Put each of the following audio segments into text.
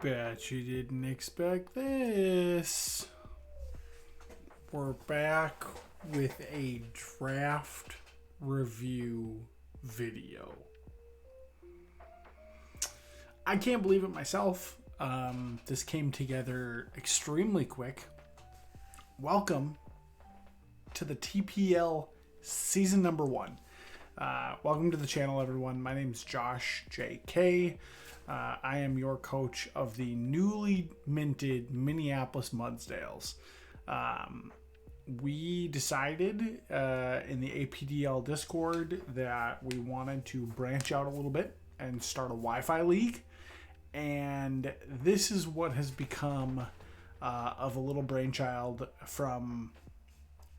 Bet you didn't expect this. We're back with a draft review video. I can't believe it myself. This came together extremely quick. Welcome to the TPL season number 1. Welcome to the channel, everyone. My name is Josh Jkkayy. I am your coach of the newly minted Minneapolis Mudsdales. We decided in the EDahl Discord that we wanted to branch out a little bit and start a Wi-Fi league. And this is what has become of a little brainchild from,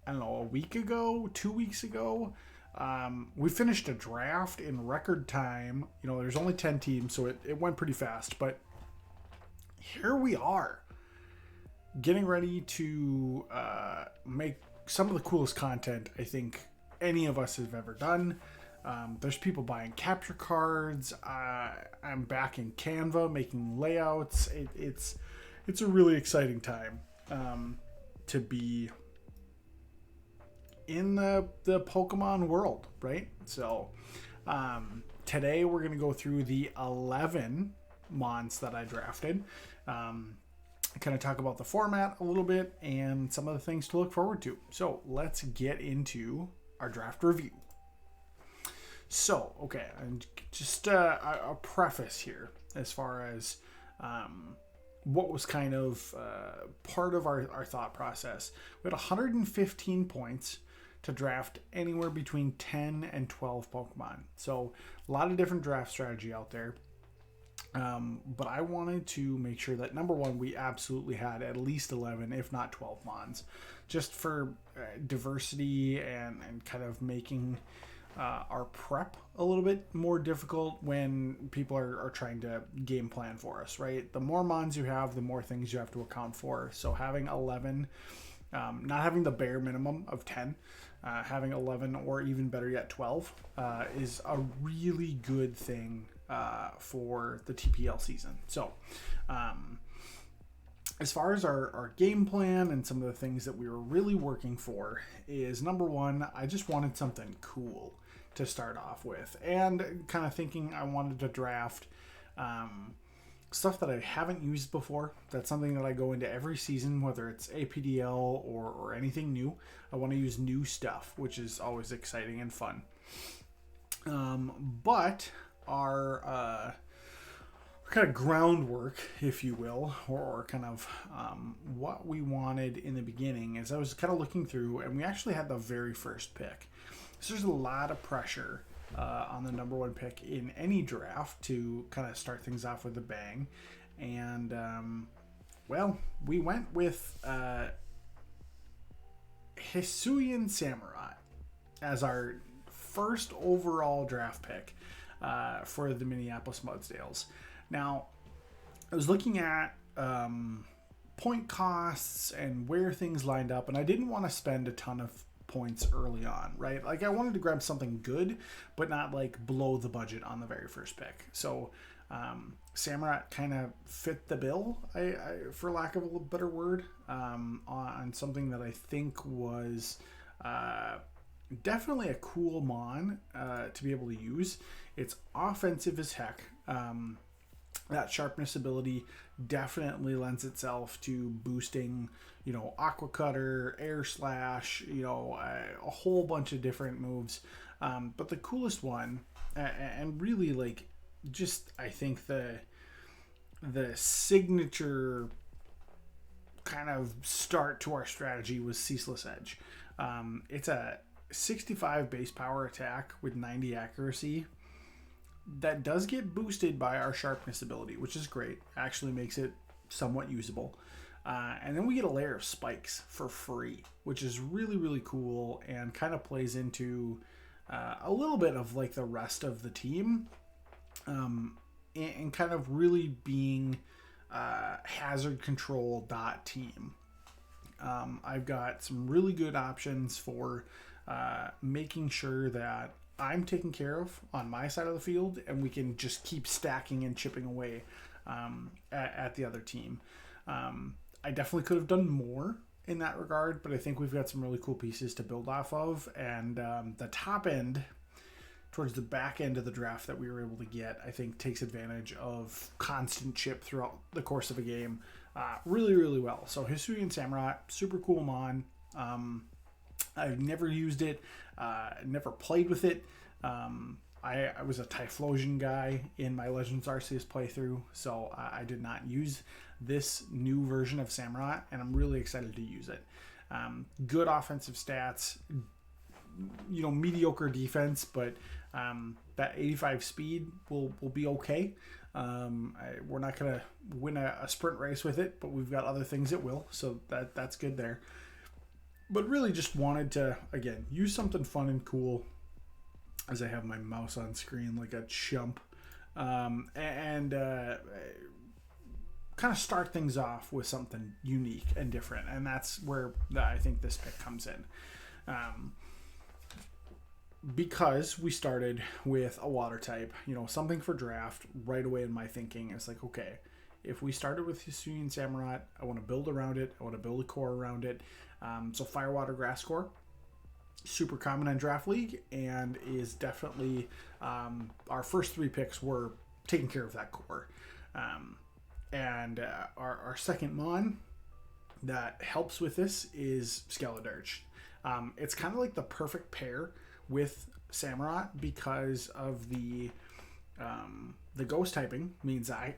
I don't know, a week ago, 2 weeks ago. We finished a draft in record time. You know, there's only 10 teams, so it went pretty fast. But here we are, getting ready to make some of the coolest content I think any of us have ever done. There's people buying capture cards. I'm back in Canva making layouts. It's a really exciting time to be in the Pokemon world, right? So today we're going to go through the 11 Mons that I drafted, kind of talk about the format a little bit and some of the things to look forward to. So let's get into our draft review. So, okay, and just a preface here as far as what was kind of part of our thought process. We had 115 points to draft anywhere between 10 and 12 Pokemon. So a lot of different draft strategy out there. But I wanted to make sure that, number one, we absolutely had at least 11, if not 12 Mons, just for diversity and kind of making our prep a little bit more difficult when people are trying to game plan for us, right? The more Mons you have, the more things you have to account for. So having 11, not having the bare minimum of 10, having 11 or even better yet 12 is a really good thing for the TPL season. So as far as our game plan and some of the things that we were really working for is, number one, I just wanted something cool to start off with, and kind of thinking I wanted to draft stuff that I haven't used before. That's something that I go into every season, whether it's EDahl or anything new. I want to use new stuff, which is always exciting and fun. But our kind of groundwork, if you will, or kind of what we wanted in the beginning is I was kind of looking through, and we actually had the very first pick. So there's a lot of pressure on the number one pick in any draft to kind of start things off with a bang. And, well, we went with Hisuian Samurai as our first overall draft pick for the Minneapolis Mudsdales. Now, I was looking at point costs and where things lined up, and I didn't want to spend a ton of points early on, right? Like, I wanted to grab something good, but not like blow the budget on the very first pick. So Samurai kind of fit the bill, I for lack of a better word, on something that I think was definitely a cool Mon to be able to use. It's offensive as heck. That sharpness ability definitely lends itself to boosting, you know, Aqua Cutter, Air Slash, you know, a whole bunch of different moves. But the coolest one, and really like, just I think the signature kind of start to our strategy was Ceaseless Edge. It's a 65 base power attack with 90 accuracy. That does get boosted by our sharpness ability, which is great. Actually makes it somewhat usable. And then we get a layer of spikes for free, which is really, really cool and kind of plays into a little bit of like the rest of the team, and kind of really being hazard control team. I've got some really good options for making sure that I'm taken care of on my side of the field, and we can just keep stacking and chipping away at the other team. I definitely could have done more in that regard, but I think we've got some really cool pieces to build off of. And the top end, towards the back end of the draft that we were able to get, I think takes advantage of constant chip throughout the course of a game really, really well. So Hisuian Samurott, super cool mon. I've never used it, never played with it. I was a Typhlosion guy in my Legends Arceus playthrough, so I did not use this new version of Samurott, and I'm really excited to use it. Good offensive stats, mediocre defense, but that 85 speed will be okay. We're not going to win a sprint race with it, but we've got other things that will, so that's good there. But really just wanted to, again, use something fun and cool, as I have my mouse on screen like a chump, and kind of start things off with something unique and different, and that's where I think this pick comes in. Because we started with a water type, something for draft right away in my thinking. It's like, okay, if we started with Hisuian Samurott, I want to build around it. I want to build a core around it. So Fire, Water, Grass core, super common in Draft League, and is definitely our first 3 picks were taking care of that core. And our second mon that helps with this is Skeledirge. It's kind of like the perfect pair with Samurott because of the ghost typing means I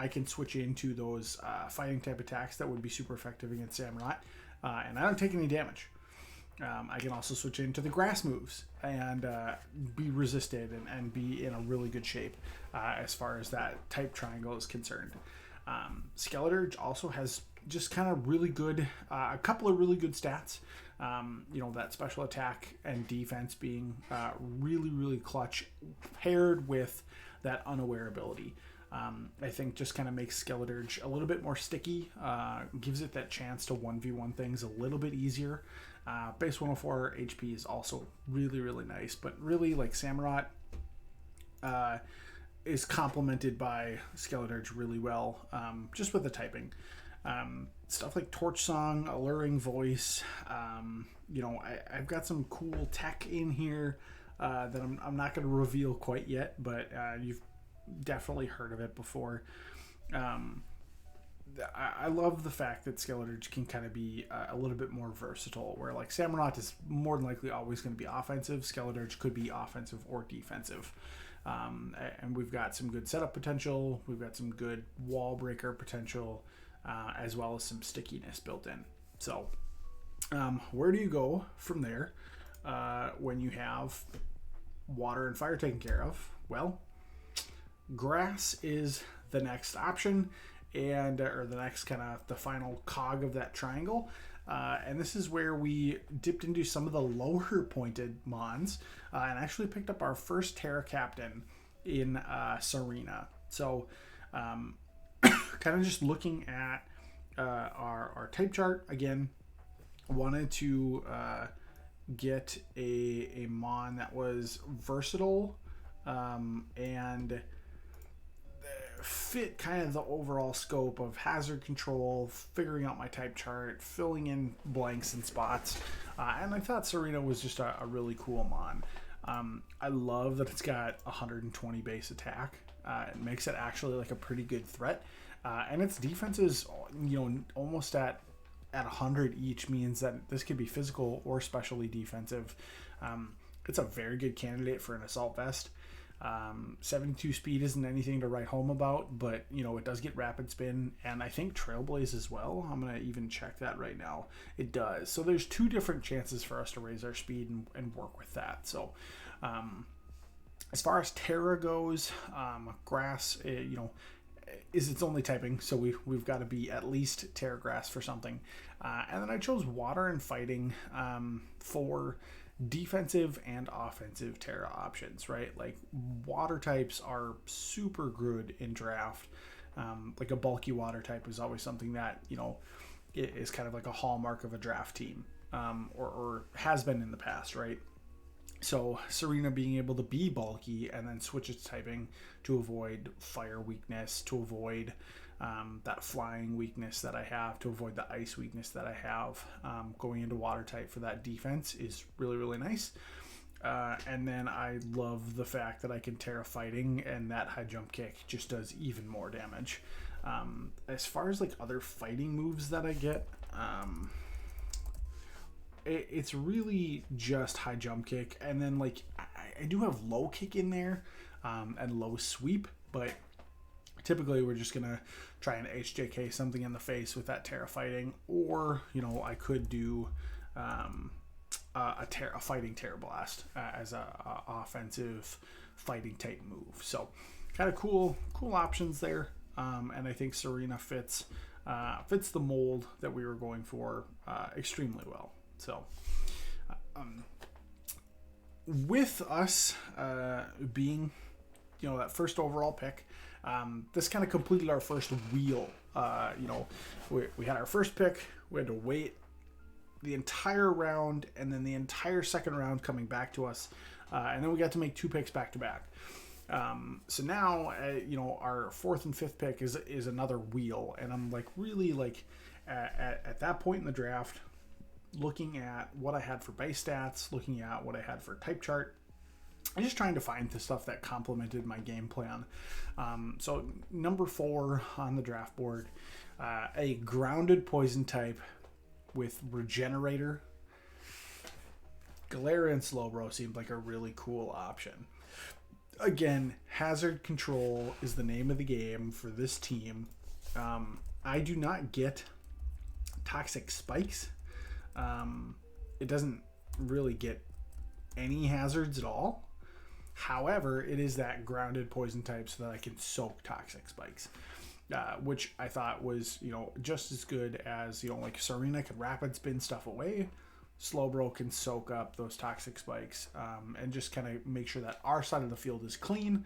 can switch into those fighting type attacks that would be super effective against Samurott, and I don't take any damage. I can also switch into the grass moves and be resisted and be in a really good shape as far as that type triangle is concerned. Skeledirge also has just kind of really good, a couple of really good stats. That special attack and defense being really, really clutch, paired with that unaware ability. I think just kind of makes Skeledirge a little bit more sticky, gives it that chance to 1v1 things a little bit easier. Base 104 HP is also really, really nice, but really, like, Samurott is complemented by Skeledirge really well, just with the typing. Stuff like Torch Song, Alluring Voice, I've got some cool tech in here that I'm not going to reveal quite yet, but you've definitely heard of it before. I love the fact that Skeledirge can kind of be a little bit more versatile, where like Samurott is more than likely always going to be offensive. Skeledirge could be offensive or defensive. And we've got some good setup potential. We've got some good wall breaker potential, as well as some stickiness built in. So where do you go from there when you have water and fire taken care of? Well, grass is the next option, and or the next kind of the final cog of that triangle. And this is where we dipped into some of the lower pointed mons and actually picked up our first Terra Captain in Serena. So kind of just looking at our type chart again, wanted to get a mon that was versatile and fit kind of the overall scope of hazard control, figuring out my type chart, filling in blanks and spots, and I thought Serena was just a really cool mon. I love that it's got 120 base attack. It makes it actually like a pretty good threat, and its defense is almost at 100 each, means that this could be physical or specially defensive. It's a very good candidate for an assault vest. 72 speed isn't anything to write home about, but it does get rapid spin, and I think Trailblaze as well. I'm gonna even check that right now. It does. So there's 2 different chances for us to raise our speed and work with that. So as far as Terra goes, grass is its only typing, so we've got to be at least Terra grass for something. And then I chose water and fighting for defensive and offensive Terra options, right? Like, water types are super good in draft. Like a bulky water type is always something that is kind of like a hallmark of a draft team, or has been in the past, right? So Serena being able to be bulky and then switch its typing to avoid fire weakness, to avoid that flying weakness that I have, to avoid the ice weakness that I have, going into water type for that defense is really, really nice. And then I love the fact that I can Terra Fighting, and that high jump kick just does even more damage. As far as like other fighting moves that I get, it's really just high jump kick, and then like I do have low kick in there, and low sweep, but typically we're just gonna try and Jkkayy something in the face with that Terra Fighting, or I could do a fighting Terra Blast as a offensive fighting type move. So kind of cool options there, and I think Serena fits the mold that we were going for extremely well. So, with us being, that first overall pick, this kind of completed our first wheel. We had our first pick. We had to wait the entire round, and then the entire second round coming back to us, and then we got to make 2 picks back to back. So now, our 4th and 5th pick is another wheel, and I'm like really like at that point in the draft, looking at what I had for base stats, looking at what I had for type chart, and just trying to find the stuff that complemented my game plan. So number 4 on the draft board, a grounded poison type with Regenerator. Galarian Slowbro seemed like a really cool option. Again, Hazard Control is the name of the game for this team. I do not get Toxic Spikes. It doesn't really get any hazards at all. However, it is that grounded poison type so that I can soak Toxic Spikes, which I thought was, just as good as, like Serena can rapid spin stuff away. Slowbro can soak up those Toxic Spikes, and just kind of make sure that our side of the field is clean.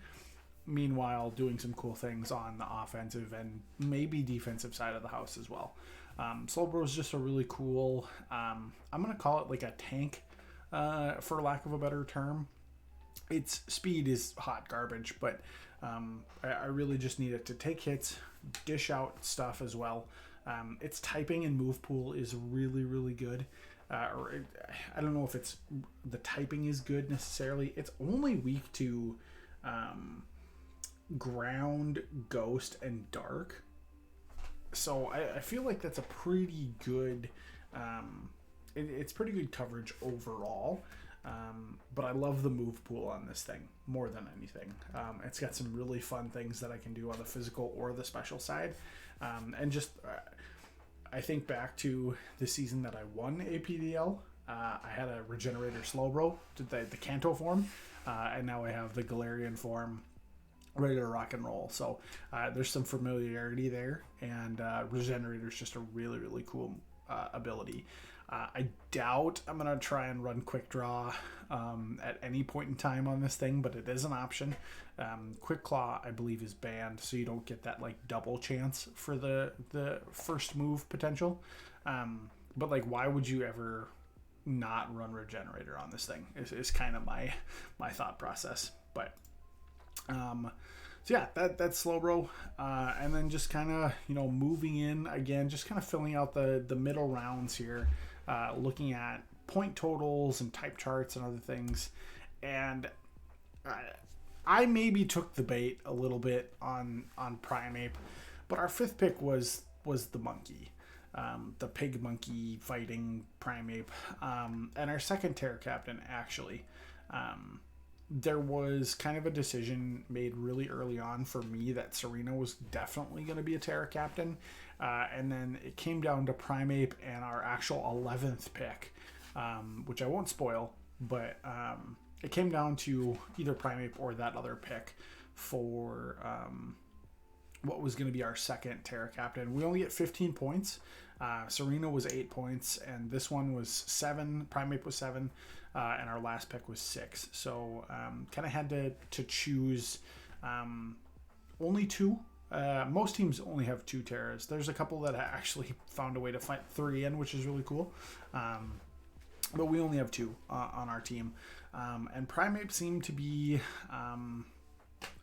Meanwhile, doing some cool things on the offensive and maybe defensive side of the house as well. Slowbro is just a really cool, I'm going to call it like a tank, for lack of a better term. Its speed is hot garbage, but I really just need it to take hits, dish out stuff as well. Its typing and move pool is really, really good. I don't know if it's the typing is good necessarily. It's only weak to ground, ghost, and dark. So I feel like that's a pretty good, it's pretty good coverage overall. But I love the move pool on this thing more than anything. It's got some really fun things that I can do on the physical or the special side. And just, I think back to the season that I won APDL. I had a Regenerator Slowbro, the Kanto form, and now I have the Galarian form ready to rock and roll. So there's some familiarity there, and Regenerator is just a really, really cool ability. I doubt I'm going to try and run Quick Draw at any point in time on this thing, but it is an option. Quick Claw, I believe, is banned, so you don't get that like double chance for the first move potential. But like, why would you ever not run Regenerator on this thing is kind of my thought process. But so yeah, that's Slowbro. And then just kind of, moving in again, just kind of filling out the middle rounds here, looking at point totals and type charts and other things. And I maybe took the bait a little bit on Primeape, but our 5th pick was the monkey, the pig monkey fighting Primeape. And our second Terra Captain, actually, there was kind of a decision made really early on for me that Serena was definitely going to be a Terra Captain. And then it came down to Primeape and our actual 11th pick, which I won't spoil, but it came down to either Primeape or that other pick for what was going to be our second Terra Captain. We only get 15 points. Serena was 8 points, and this one was 7. Primeape was 7. And our last pick was 6. So kind of had to choose only 2. Most teams only have 2 Terras. There's a couple that actually found a way to find 3 in, which is really cool. but we only have 2 on our team. And Primeape seemed to be,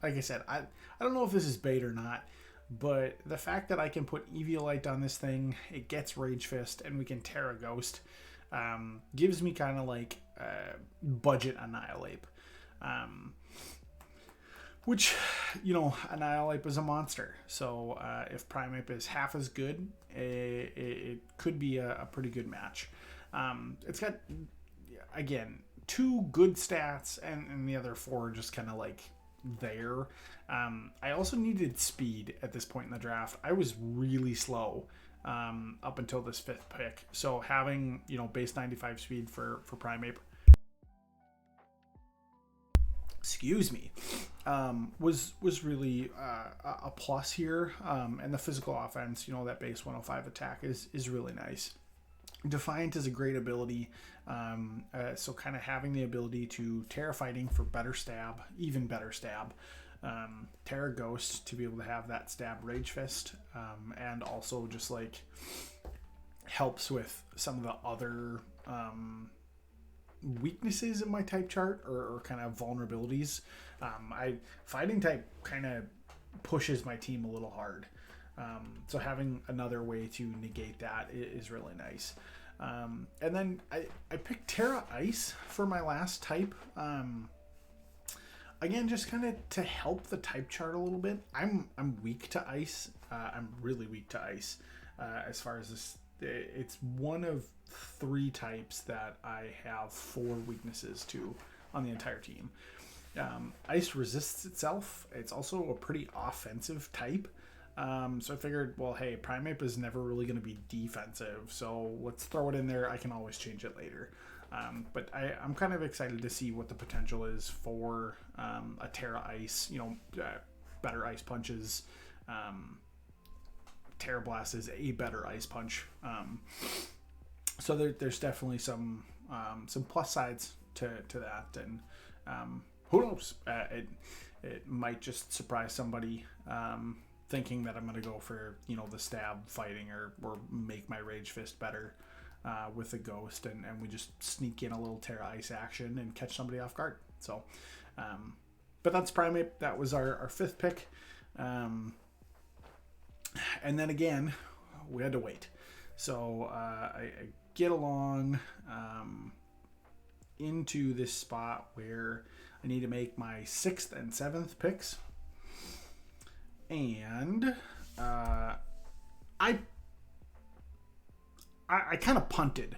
like I said, I don't know if this is bait or not, but the fact that I can put Eviolite on this thing, it gets Rage Fist, and we can Terra Ghost, gives me kind of like budget Annihilate. Which, Annihilate is a monster. So if Primeape is half as good, it could be a pretty good match. It's got, again, 2 good stats, and the other 4 just kind of like there. I also needed speed at this point in the draft. I was really slow up until this 5th pick. So having, base 95 speed for Primeape, excuse me, was really a plus here. And the physical offense, that base 105 attack is really nice. Defiant is a great ability, so kind of having the ability to Terra Fighting for better stab, even better stab, Terra Ghost to be able to have that stab Rage Fist, and also just like helps with some of the other weaknesses in my type chart, or kind of vulnerabilities. Fighting type kind of pushes my team a little hard. So having another way to negate that is really nice. And then I picked Terra Ice for my last type. Again, just kind of to help the type chart a little bit. I'm weak to Ice. I'm really weak to Ice. As far as this, it's one of 3 types that I have 4 weaknesses to on the entire team. Ice resists itself. It's also a pretty offensive type. So I figured, well, hey, Primeape is never really going to be defensive, so let's throw it in there. I can always change it later. But I'm kind of excited to see what the potential is for a Terra Ice, better ice punches. Terra Blast is a better ice punch. So there's definitely some plus sides to that, and who knows? It might just surprise somebody. Thinking that I'm going to go for, the stab fighting or make my Rage Fist better with the Ghost, and we just sneak in a little Terra Ice action and catch somebody off guard. So, but that's Primeape. That was our 5th pick. And then again, we had to wait. So I get along into this spot where I need to make my 6th and 7th picks. And I kind of punted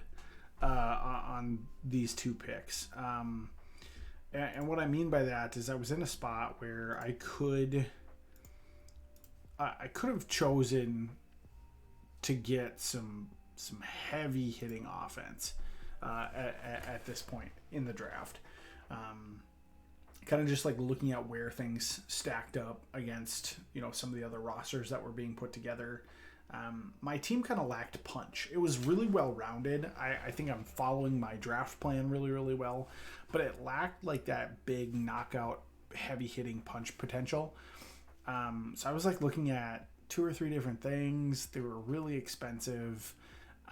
on these 2 picks. And what I mean by that is I was in a spot where I could have chosen to get some heavy hitting offense at this point in the draft. Kind of just like looking at where things stacked up against, some of the other rosters that were being put together. My team kind of lacked punch. It was really well rounded. I think I'm following my draft plan really, really well, but it lacked like that big knockout, heavy hitting punch potential. So I was like looking at 2 or 3 different things. They were really expensive.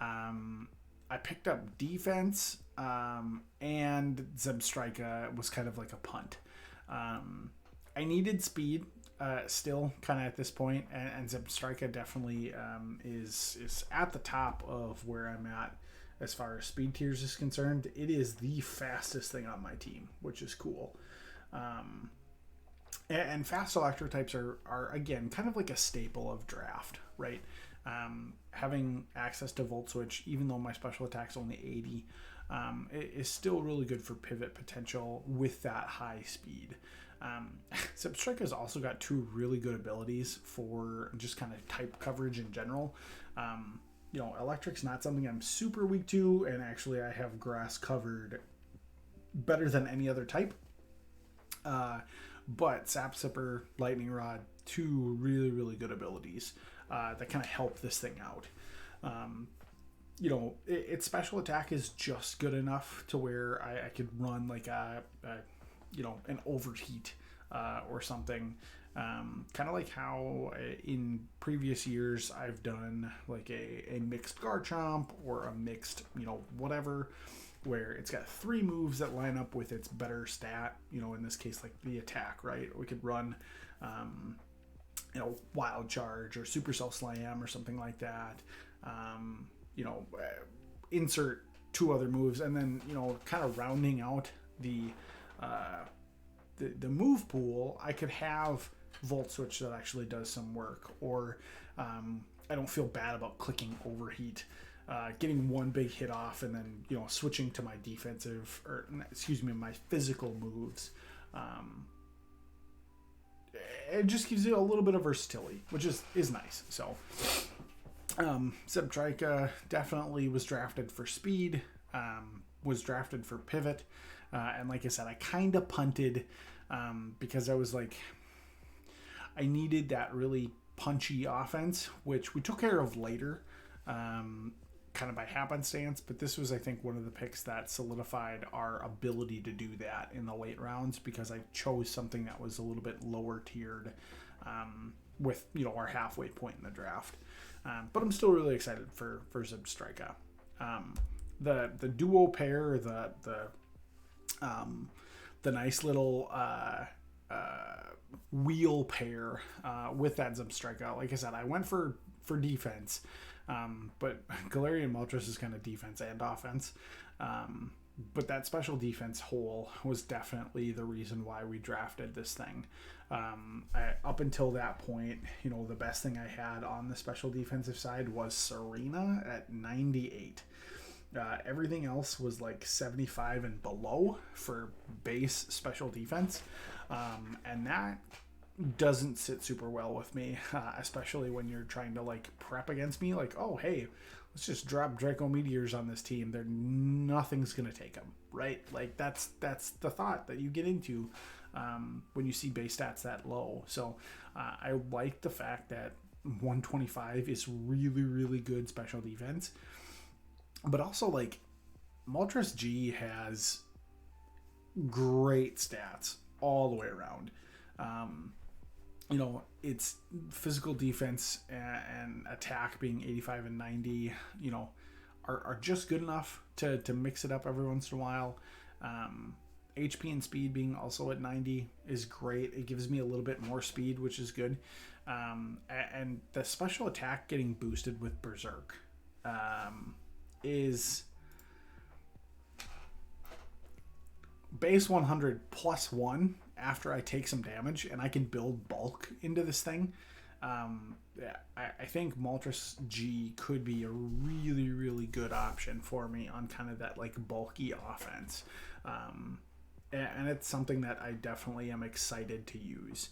I picked up defense, and Zebstrika was kind of like a punt. I needed speed still kind of at this point, and Zebstrika definitely is at the top of where I'm at as far as speed tiers is concerned. It is the fastest thing on my team, which is cool. And fast electric types are again kind of like a staple of draft, right? Having access to Volt Switch, even though my special attack's only 80, is still really good for pivot potential with that high speed. Zebstrika has also got 2 really good abilities for just kind of type coverage in general. Electric's not something I'm super weak to, and actually I have grass covered better than any other type. But Sap Sipper, Lightning Rod, 2 really, really good abilities that kind of help this thing out. Its special attack is just good enough to where I could run like an overheat or something. Kind of like how in previous years I've done like a mixed Garchomp or a mixed, whatever, where it's got 3 moves that line up with its better stat, in this case, like the attack, right? We could run, Wild Charge or Supercell Slam or something like that. Insert 2 other moves, and then, kind of rounding out the move pool, I could have Volt Switch that actually does some work, or I don't feel bad about clicking Overheat, getting 1 big hit off, and then switching to my my physical moves. It just gives you a little bit of versatility, which is nice. So Jkkayy definitely was drafted for speed, was drafted for pivot, and like I said, I kind of punted because I was like, I needed that really punchy offense, which we took care of later, kind of by happenstance, but this was, I think, one of the picks that solidified our ability to do that in the late rounds, because I chose something that was a little bit lower tiered with, our halfway point in the draft. But I'm still really excited for Jkkayy. The duo pair, the nice little wheel pair with that Jkkayy. Like I said, I went for defense, but Galarian Moltres is kind of defense and offense. But that special defense hole was definitely the reason why we drafted this thing. Up until that point, the best thing I had on the special defensive side was Serena at 98. Everything else was like 75 and below for base special defense. And that doesn't sit super well with me, especially when you're trying to like prep against me. Like, oh, hey, let's just drop Draco Meteors on this team. Nothing's going to take them, right? Like that's the thought that you get into when you see base stats that low. So I like the fact that 125 is really, really good special defense. But also, like, Moltres G has great stats all the way around. Its physical defense and attack being 85 and 90, are just good enough to mix it up every once in a while. HP and speed being also at 90 is great. It gives me a little bit more speed, which is good. And the special attack getting boosted with Berserk is base 100 plus 1 after I take some damage, and I can build bulk into this thing. I think Moltres G could be a really, really good option for me on kind of that like bulky offense. And it's something that I definitely am excited to use.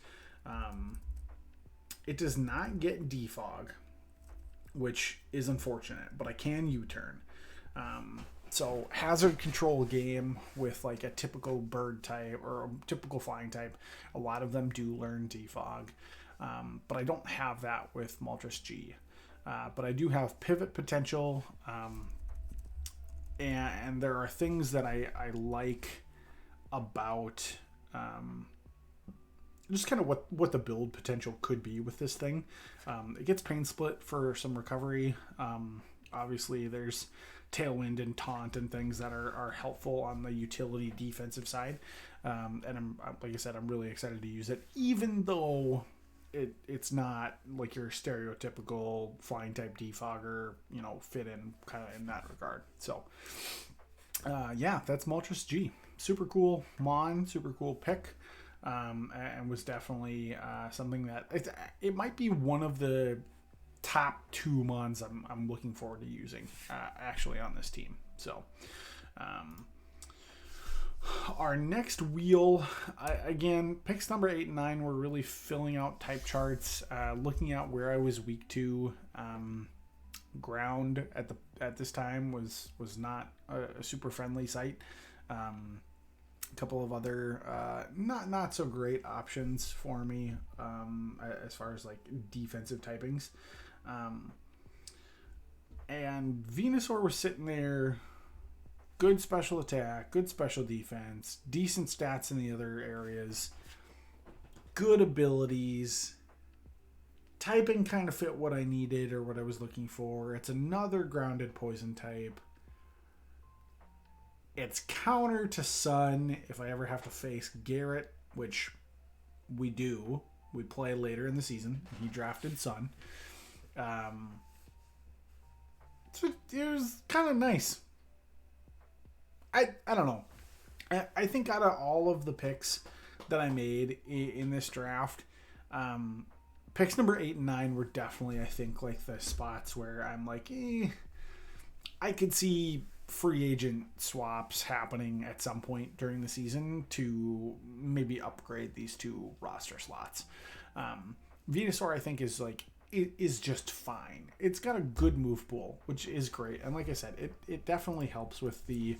It does not get defog, which is unfortunate, but I can U-turn. So hazard control game with like a typical bird type or a typical flying type, a lot of them do learn defog. But I don't have that with Moltres G. But I do have pivot potential. And there are things that I like about just kind of what the build potential could be with this thing. It gets Pain Split for some recovery. Obviously, there's Tailwind and Taunt and things that are helpful on the utility defensive side. And like I said, I'm really excited to use it, even though it's not like your stereotypical flying type defogger, fit in kind of in that regard. So, that's Moltres G. Super cool Mon, super cool pick. And was definitely something that it might be one of the top 2 Mons I'm looking forward to using actually on this team. So our next wheel, again, picks number 8 and 9 were really filling out type charts, looking at where I was weak to. Ground at this time was not a super friendly site. A couple of other not so great options for me as far as like defensive typings. And Venusaur was sitting there, good special attack, good special defense, decent stats in the other areas, good abilities. Typing kind of fit what I needed or what I was looking for. It's another grounded poison type. It's counter to Sun if I ever have to face Garrett, which we do. We play later in the season. He drafted Sun. So it was kind of nice. I don't know. I think out of all of the picks that I made in this draft, picks number 8 and 9 were definitely, I think, like the spots where I'm like, I could see free agent swaps happening at some point during the season to maybe upgrade these 2 roster slots. Venusaur, I think, is just fine. It's got a good move pool, which is great. And like I said, it definitely helps with the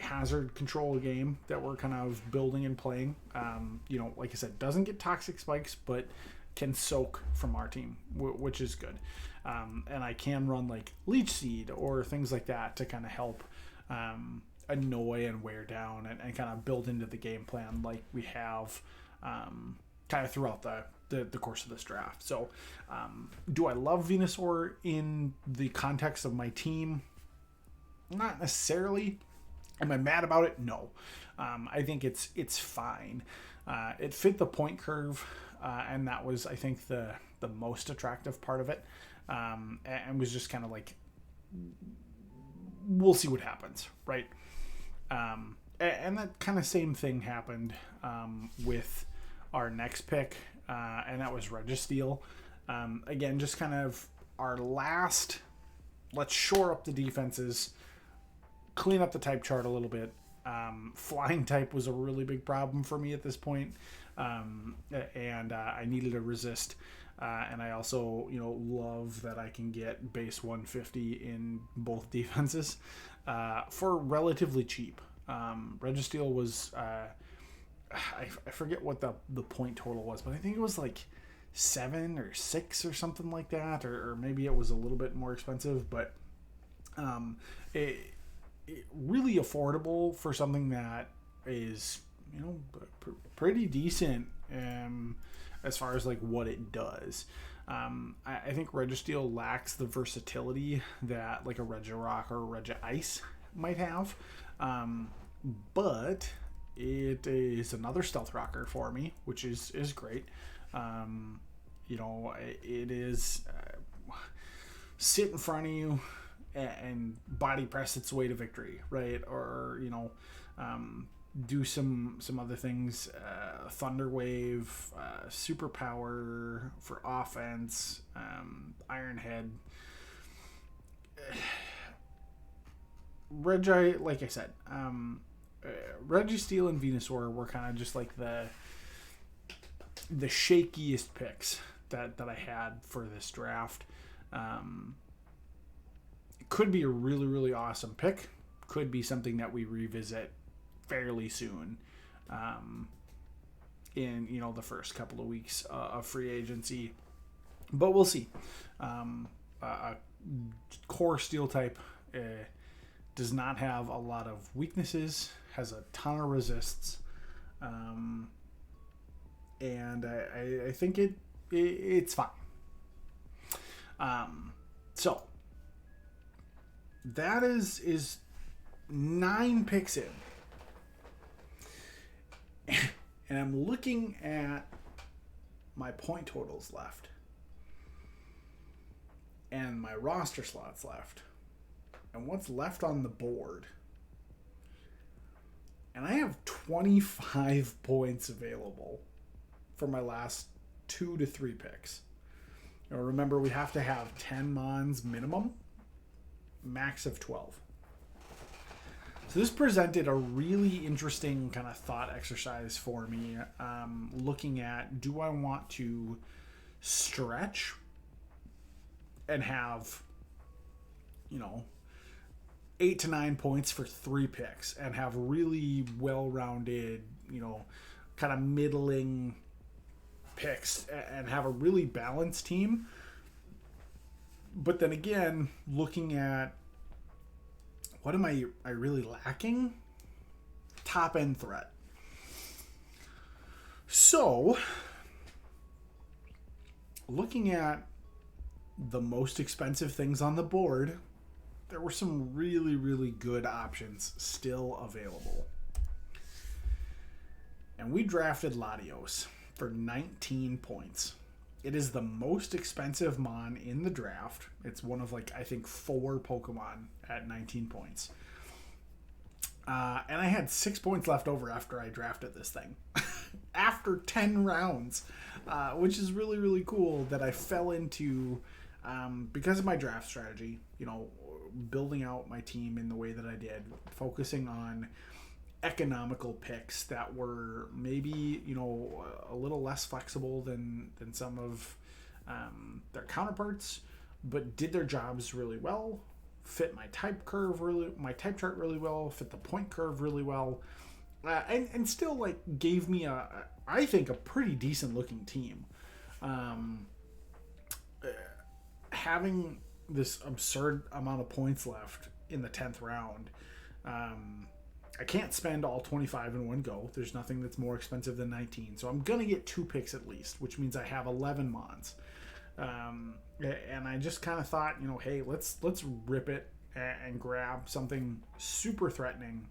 hazard control game that we're kind of building and playing. Like I said, doesn't get toxic spikes, but can soak from our team, which is good. And I can run like Leech Seed or things like that to kind of help annoy and wear down and kind of build into the game plan like we have kind of throughout the course of this draft. So do I love Venusaur in the context of my team? Not necessarily. Am I mad about it? No. I think it's fine. It fit the point curve, and that was, I think, the most attractive part of it. And was just kind of like, we'll see what happens, right? And that kind of same thing happened with our next pick, and that was Registeel. Again, just kind of our last, let's shore up the defenses, clean up the type chart a little bit. Flying type was a really big problem for me at this point, and I needed a resist. And I also, love that I can get base 150 in both defenses for relatively cheap. Registeel was, I forget what the point total was, but I think it was like 7 or 6 or something like that, or maybe it was a little bit more expensive, but it really affordable for something that is, pretty decent as far as like what it does. I think Registeel lacks the versatility that like a Regirock or a Regice might have, but it is another stealth rocker for me, which is great. It is sit in front of you and body press its way to victory, right? Or do some other things, Thunder Wave, Superpower for offense, Iron Head. Like I said, Registeel and Venusaur were kind of just like the shakiest picks that I had for this draft. Could be a really, really awesome pick. Could be something that we revisit fairly soon in the first couple of weeks of free agency, but we'll see. A core steel type does not have a lot of weaknesses, has a ton of resists, and I think it's fine. So that is 9 picks in. And I'm looking at my point totals left and my roster slots left and what's left on the board. And I have 25 points available for my last 2 to 3 picks. Remember, we have to have 10 mons minimum, max of 12. So this presented a really interesting kind of thought exercise for me, looking at, do I want to stretch and have, 8 to 9 points for 3 picks and have really well-rounded, kind of middling picks and have a really balanced team? But then again, looking at, what am I really lacking? Top end threat. So, looking at the most expensive things on the board, there were some really, really good options still available. And we drafted Latios for 19 points. It is the most expensive Mon in the draft. It's one of, like, I think 4 Pokemon at 19 points. And I had 6 points left over after I drafted this thing. After 10 rounds. Which is really, really cool that I fell into, because of my draft strategy, you know, building out my team in the way that I did, focusing on economical picks that were maybe, you know, a little less flexible than some of their counterparts, but did their jobs really well, fit my type chart really well, fit the point curve really well, and still, like, gave me I think a pretty decent looking team. Having this absurd amount of points left in the 10th round, I can't spend all 25 in one go. There's nothing that's more expensive than 19. So I'm going to get 2 picks at least, which means I have 11 Mons. And I just kind of thought, you know, hey, let's rip it and grab something super threatening,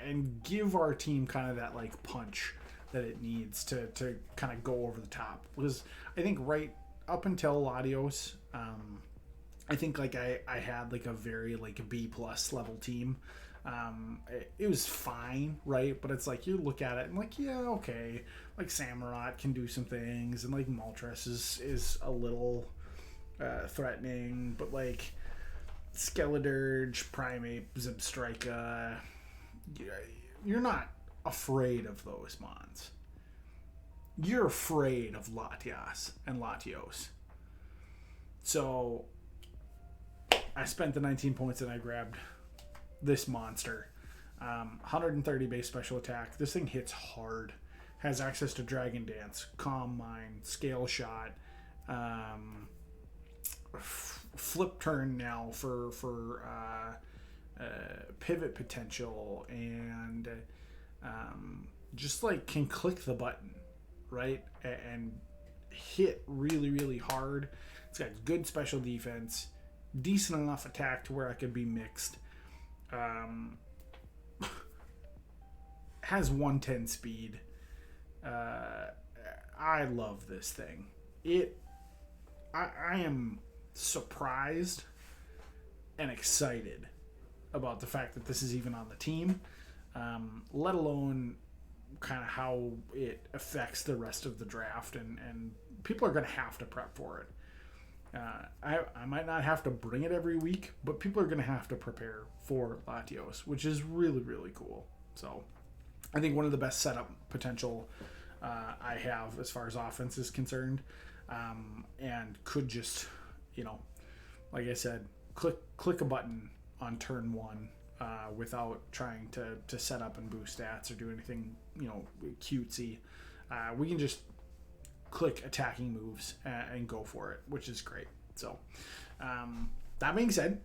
and give our team kind of that, like, punch that it needs to kind of go over the top. Because I think right up until Latios, I think, like, I had, like, a very, like, B+ level team. It was fine, right? But it's like, you look at it and, like, yeah, okay, like, Samurott can do some things, and, like, Moltres is a little threatening, but, like, Skeledirge, Primeape, Zebstrika, you're not afraid of those Mons. You're afraid of Latias and Latios. So I spent the 19 points and I grabbed this monster. 130 base special attack. This thing hits hard. Has access to Dragon Dance, Calm Mind, Scale Shot, Flip Turn now for pivot potential, and just, like, can click the button, right? And hit really, really hard. It's got good special defense, decent enough attack to where I could be mixed. Has 110 speed. I love this thing. I am surprised and excited about the fact that this is even on the team, let alone kind of how it affects the rest of the draft, and people are going to have to prep for it. I might not have to bring it every week, but people are going to have to prepare for Latios, which is really, really cool. So I think one of the best setup potential I have as far as offense is concerned, and could just, you know, like I said, click a button on turn 1 without trying to set up and boost stats or do anything, you know, cutesy. We can just click attacking moves and go for it, which is great. So that being said,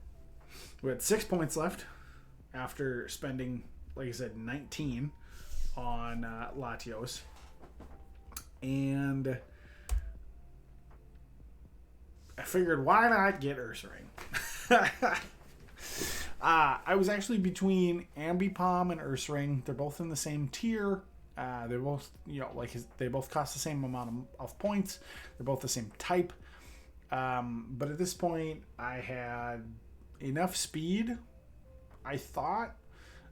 we had 6 points left after spending, like I said, 19 on Latios, and I figured, why not get Ursaring? I was actually between Ambipom and Ursaring. They're both in the same tier. They're both, you know, like, they both cost the same amount of points. They're both the same type. But at this point, I had enough speed, I thought,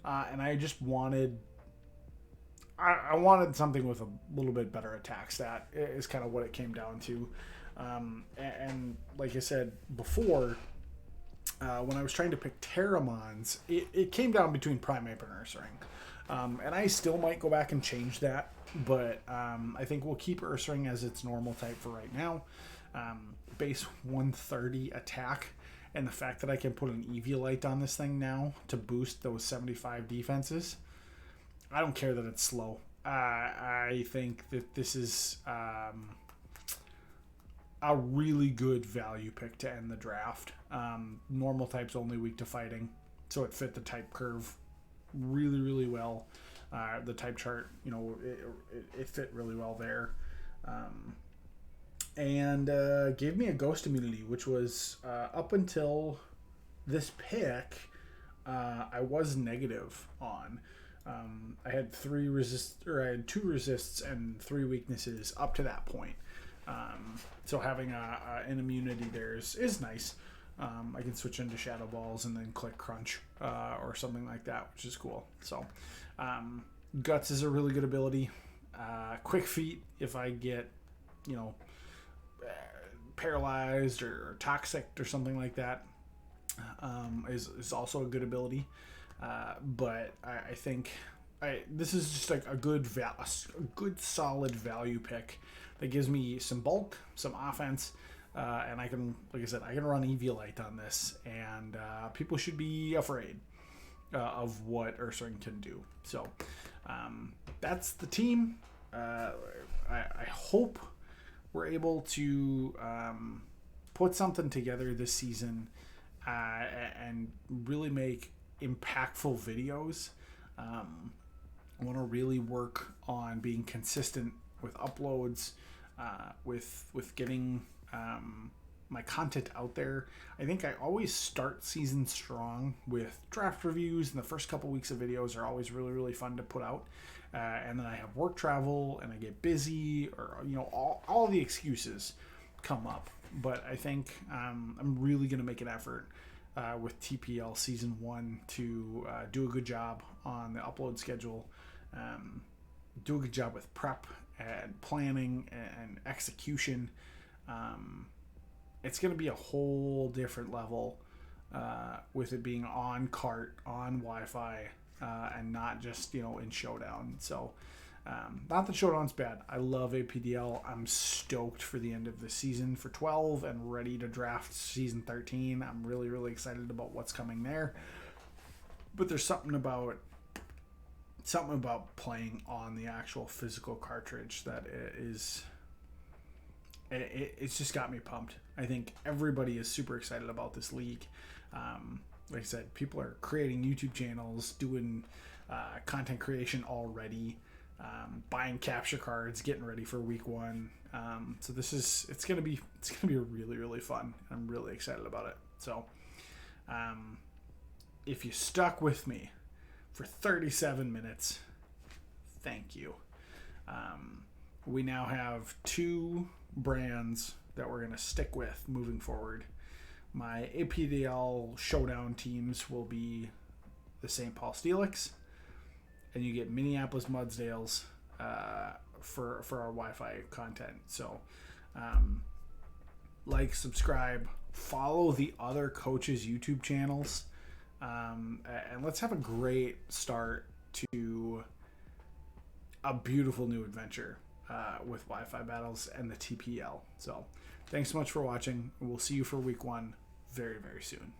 and I just wanted... I wanted something with a little bit better attack stat, is kind of what it came down to. And like I said before, when I was trying to pick Terramons, it came down between Primeape and Ursaring. And I still might go back and change that, but I think we'll keep Ursaring as its normal type for right now. Base 130 attack, and the fact that I can put an Eviolite on this thing now to boost those 75 defenses. I don't care that it's slow. I think that this is a really good value pick to end the draft. Normal type's only weak to fighting, so it fit the type curve really, really well. The type chart, you know, it fit really well there. and gave me a ghost immunity, which was up until this pick, I was negative on. I had two resists and 3 weaknesses up to that point. So having an immunity there is nice. I can switch into Shadow Balls and then click Crunch or something like that, which is cool. So Guts is a really good ability. Quick Feet, if I get, paralyzed or toxic or something like that, is also a good ability. But I think this is just like a good solid value pick that gives me some bulk, some offense, and I can, like I said, I can run Eviolite on this, and people should be afraid of what Ursaring can do. So that's the team. I hope we're able to put something together this season and really make impactful videos. I want to really work on being consistent with uploads, with getting my content out there. I think I always start season strong with draft reviews, and the first couple weeks of videos are always really, really fun to put out. And then I have work travel, and I get busy, or all the excuses come up. But I think I'm really going to make an effort with TPL Season 1 to do a good job on the upload schedule, do a good job with prep and planning and execution. It's going to be a whole different level with it being on cart, on Wi-Fi, and not just, in Showdown. So not that Showdown's bad. I love APDL. I'm stoked for the end of the season for 12 and ready to draft season 13. I'm really, really excited about what's coming there. But there's something about playing on the actual physical cartridge that it's just got me pumped. I think everybody is super excited about this league. Like I said, people are creating YouTube channels, doing content creation already, buying capture cards, getting ready for week 1. So it's gonna be really, really fun. I'm really excited about it. So if you stuck with me for 37 minutes, thank you. We now have 2 brands that we're going to stick with moving forward. My APDL Showdown teams will be the St. Paul Steelix, and you get Minneapolis Mudsdales for our Wi-Fi content. So subscribe, follow the other coaches' YouTube channels, and let's have a great start to a beautiful new adventure with Wi-Fi battles and the TPL. So thanks so much for watching. We'll see you for week 1 very, very soon.